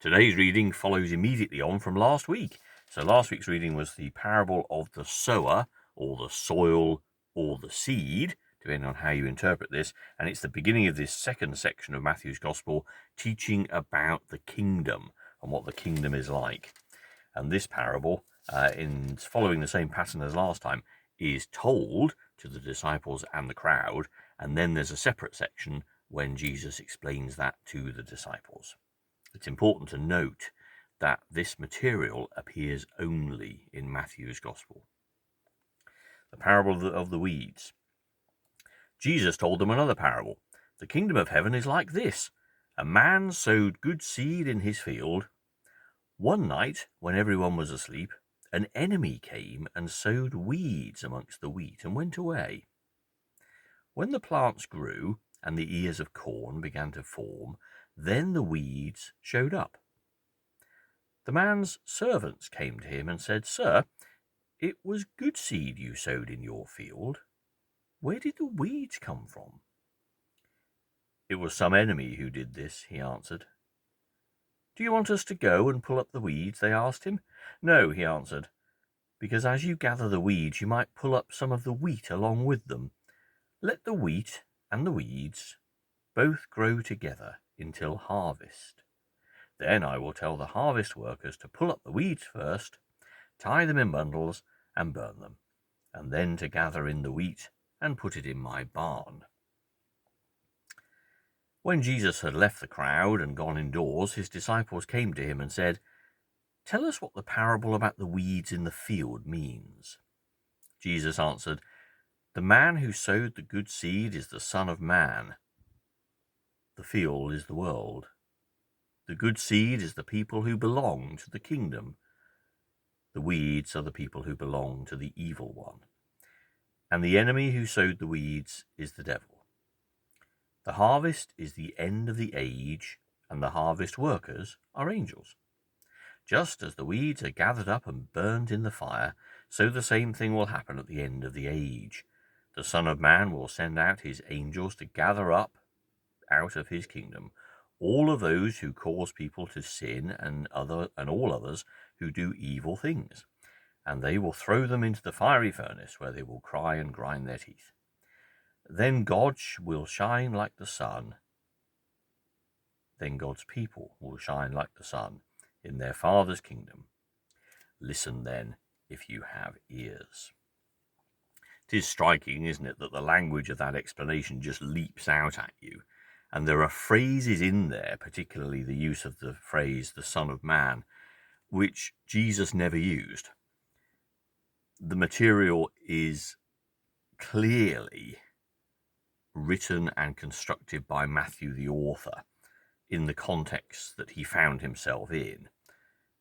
Today's reading follows immediately on from last week. So last week's reading was the parable of the sower, or the soil, or the seed, depending on how you interpret this. And it's the beginning of this second section of Matthew's Gospel, teaching about the kingdom and what the kingdom is like. And this parable, in following the same pattern as last time, is told to the disciples and the crowd. And then there's a separate section when Jesus explains that to the disciples. It's important to note that this material appears only in Matthew's Gospel. The parable of the weeds. Jesus told them another parable. The kingdom of heaven is like this. A man sowed good seed in his field. One night, when everyone was asleep, an enemy came and sowed weeds amongst the wheat and went away. When the plants grew and the ears of corn began to form, then the weeds showed up. The man's servants came to him and said, "Sir, it was good seed you sowed in your field. Where did the weeds come from?" "It was some enemy who did this," he answered. "Do you want us to go and pull up the weeds?" they asked him. "No," he answered, "because as you gather the weeds, you might pull up some of the wheat along with them. Let the wheat and the weeds both grow together until harvest. Then I will tell the harvest workers to pull up the weeds first, tie them in bundles and burn them, and then to gather in the wheat and put it in my barn." When Jesus had left the crowd and gone indoors, his disciples came to him and said, "Tell us what the parable about the weeds in the field means." Jesus answered, "The man who sowed the good seed is the Son of Man. The field is the world. The good seed is the people who belong to the kingdom. The weeds are the people who belong to the evil one. And the enemy who sowed the weeds is the devil. The harvest is the end of the age, and the harvest workers are angels. Just as the weeds are gathered up and burned in the fire, so the same thing will happen at the end of the age. The Son of Man will send out his angels to gather up out of his kingdom all of those who cause people to sin and all others who do evil things, and they will throw them into the fiery furnace, where they will cry and grind their teeth. Then God will shine like the sun. Then God's people will shine like the sun in their Father's kingdom. Listen then, if you have ears. It is striking, isn't it, that the language of that explanation just leaps out at you. And there are phrases in there, particularly the use of the phrase, the Son of Man, which Jesus never used. The material is clearly written and constructed by Matthew, the author, in the context that he found himself in.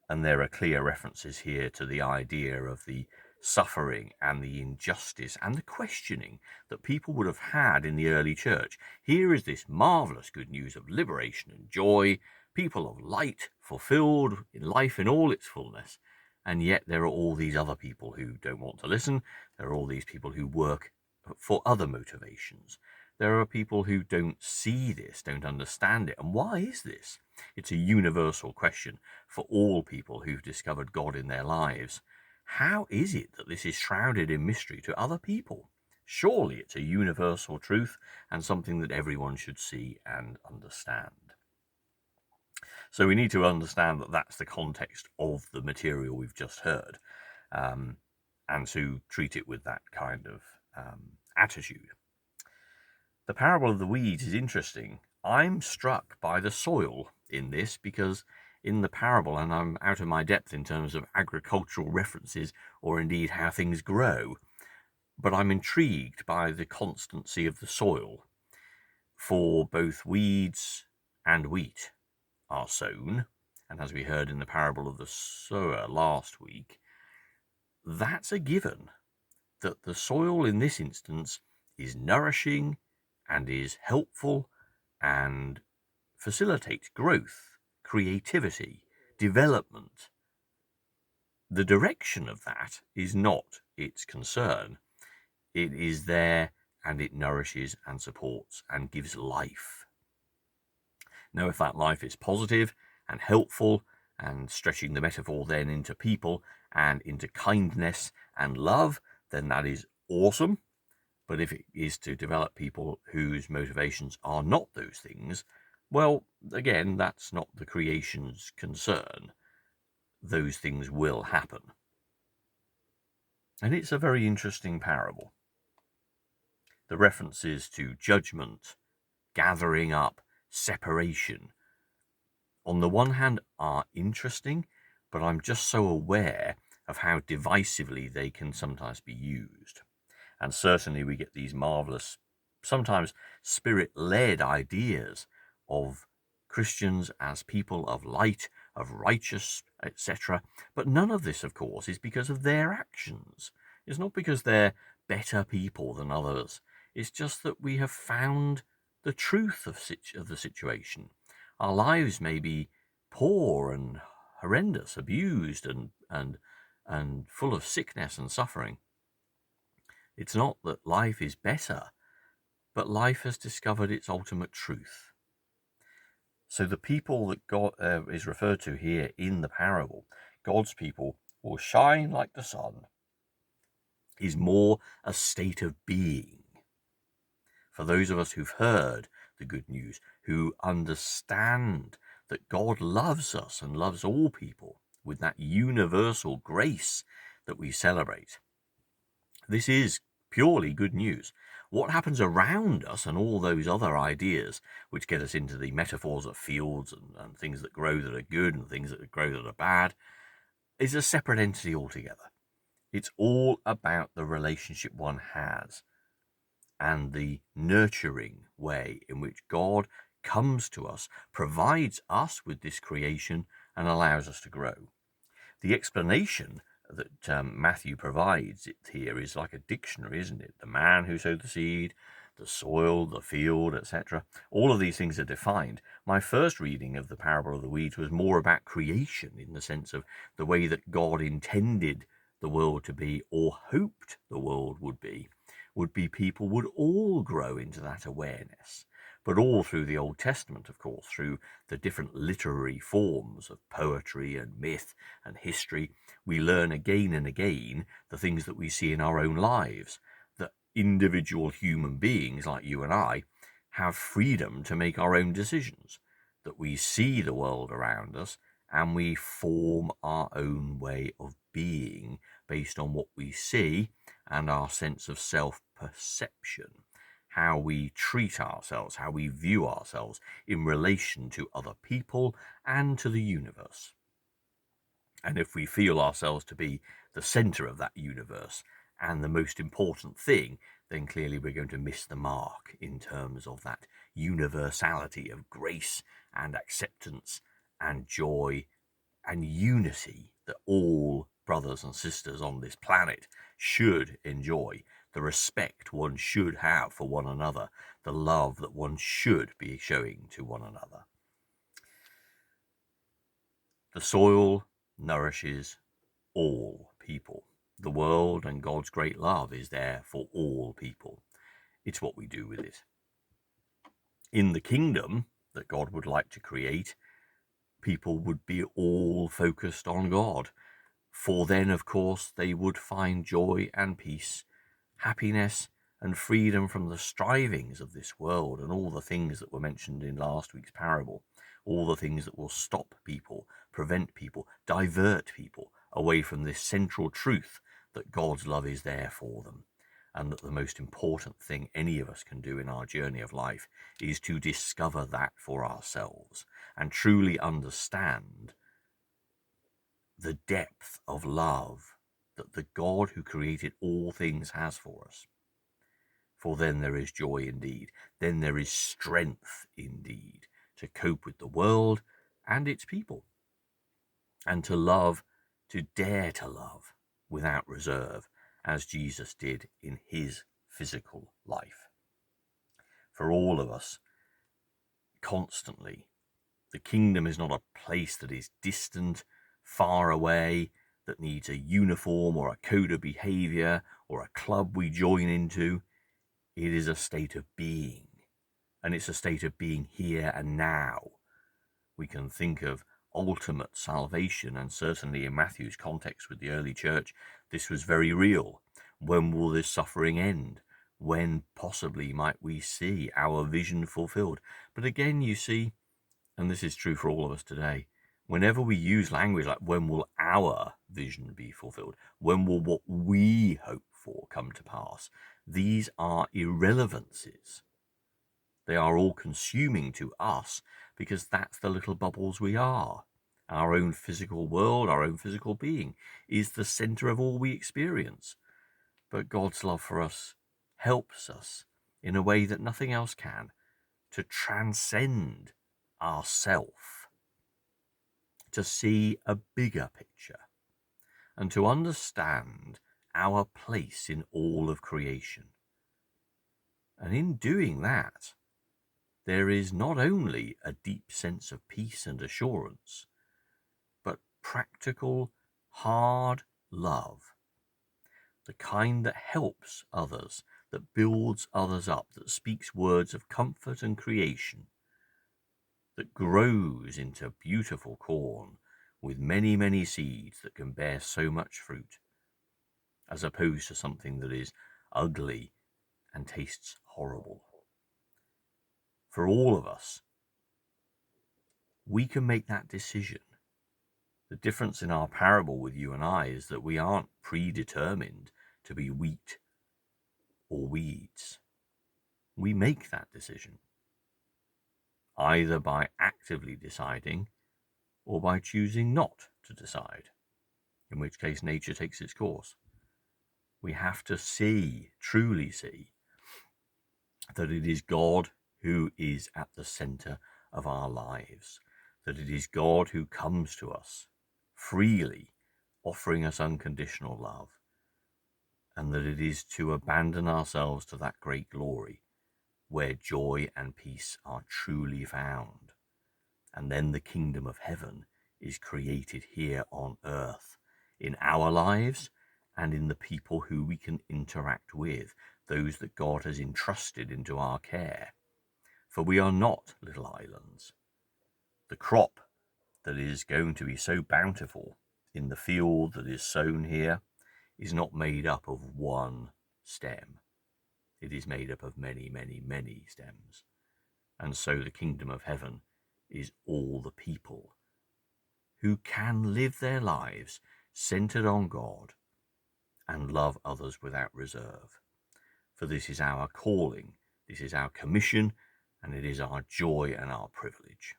And there are clear references here to the idea of the suffering and the injustice and the questioning that people would have had in the early church. Here is this marvelous good news of liberation and joy, people of light, fulfilled in life in all its fullness. And yet there are all these other people who don't want to listen. There are all these people who work for other motivations. There are people who don't see this, don't understand it. And why is this? It's a universal question for all people who've discovered God in their lives. How is it that this is shrouded in mystery to other people? Surely it's a universal truth and something that everyone should see and understand. So we need to understand that that's the context of the material we've just heard, and to treat it with that kind of attitude. The parable of the weeds is interesting. I'm struck by the soil in this because in the parable, and I'm out of my depth in terms of agricultural references or indeed how things grow, but I'm intrigued by the constancy of the soil. For both weeds and wheat are sown, and as we heard in the parable of the sower last week, that's a given, that the soil in this instance is nourishing and is helpful and facilitates growth, creativity, development. The direction of that is not its concern. It is there and it nourishes and supports and gives life. Now, if that life is positive and helpful, and stretching the metaphor then into people and into kindness and love, then that is awesome. But if it is to develop people whose motivations are not those things, well, again, that's not the creation's concern. Those things will happen. And it's a very interesting parable. The references to judgment, gathering up, separation, on the one hand are interesting, but I'm just so aware of how divisively they can sometimes be used. And certainly we get these marvelous, sometimes spirit-led ideas of Christians as people of light, of righteous, etc. But none of this, of course, is because of their actions. It's not because they're better people than others. It's just that we have found the truth of the situation. Our lives may be poor and horrendous, abused and full of sickness and suffering. It's not that life is better, but life has discovered its ultimate truth. So the people that God is referred to here in the parable, God's people, will shine like the sun, is more a state of being. For those of us who've heard the good news, who understand that God loves us and loves all people with that universal grace that we celebrate, this is purely good news. What happens around us and all those other ideas which get us into the metaphors of fields and things that grow that are good and things that grow that are bad is a separate entity altogether. It's all about the relationship one has and the nurturing way in which God comes to us, provides us with this creation and allows us to grow. The explanation that Matthew provides it here is like a dictionary, isn't it? The man who sowed the seed, the soil, the field, etc. All of these things are defined. My first reading of the parable of the weeds was more about creation in the sense of the way that God intended the world to be or hoped the world would be people would all grow into that awareness. But all through the Old Testament, of course, through the different literary forms of poetry and myth and history, we learn again and again the things that we see in our own lives, that individual human beings like you and I have freedom to make our own decisions, that we see the world around us and we form our own way of being based on what we see and our sense of self-perception, how we treat ourselves, how we view ourselves in relation to other people and to the universe. And if we feel ourselves to be the center of that universe and the most important thing, then clearly we're going to miss the mark in terms of that universality of grace and acceptance and joy and unity that all brothers and sisters on this planet should enjoy, the respect one should have for one another, the love that one should be showing to one another. The soil nourishes all people. The world and God's great love is there for all people. It's what we do with it. In the kingdom that God would like to create, people would be all focused on God. For then, of course, they would find joy and peace, happiness and freedom from the strivings of this world and all the things that were mentioned in last week's parable, all the things that will stop people, prevent people, divert people away from this central truth that God's love is there for them, and that the most important thing any of us can do in our journey of life is to discover that for ourselves and truly understand the depth of love that the God who created all things has for us. For then there is joy indeed. Then there is strength indeed to cope with the world and its people, and to love, to dare to love without reserve, as Jesus did in his physical life. For all of us, constantly, the kingdom is not a place that is distant, far away, that needs a uniform or a code of behavior or a club we join into. It is a state of being, and it's a state of being here and now. We can think of ultimate salvation, and certainly in Matthew's context with the early church, this was very real. When will this suffering end? When possibly might we see our vision fulfilled? But again, you see, and this is true for all of us today, whenever we use language like when will our vision be fulfilled, when will what we hope for come to pass, these are irrelevancies. They are all consuming to us because that's the little bubbles we are. Our own physical world, our own physical being is the center of all we experience. But God's love for us helps us in a way that nothing else can to transcend ourself, to see a bigger picture, and to understand our place in all of creation. And in doing that, there is not only a deep sense of peace and assurance, but practical, hard love, the kind that helps others, that builds others up, that speaks words of comfort and creation, that grows into beautiful corn with many, many seeds that can bear so much fruit, as opposed to something that is ugly and tastes horrible. For all of us, we can make that decision. The difference in our parable with you and I is that we aren't predetermined to be wheat or weeds. We make that decision, either by actively deciding or by choosing not to decide, in which case nature takes its course. We have to see, truly see, that it is God who is at the center of our lives, that it is God who comes to us freely, offering us unconditional love, and that it is to abandon ourselves to that great glory where joy and peace are truly found. And then the kingdom of heaven is created here on earth, in our lives and in the people who we can interact with, those that God has entrusted into our care. For we are not little islands. The crop that is going to be so bountiful in the field that is sown here is not made up of one stem. It is made up of many, many, many stems. And so the kingdom of heaven is all the people who can live their lives centered on God and love others without reserve. For this is our calling, this is our commission, and it is our joy and our privilege.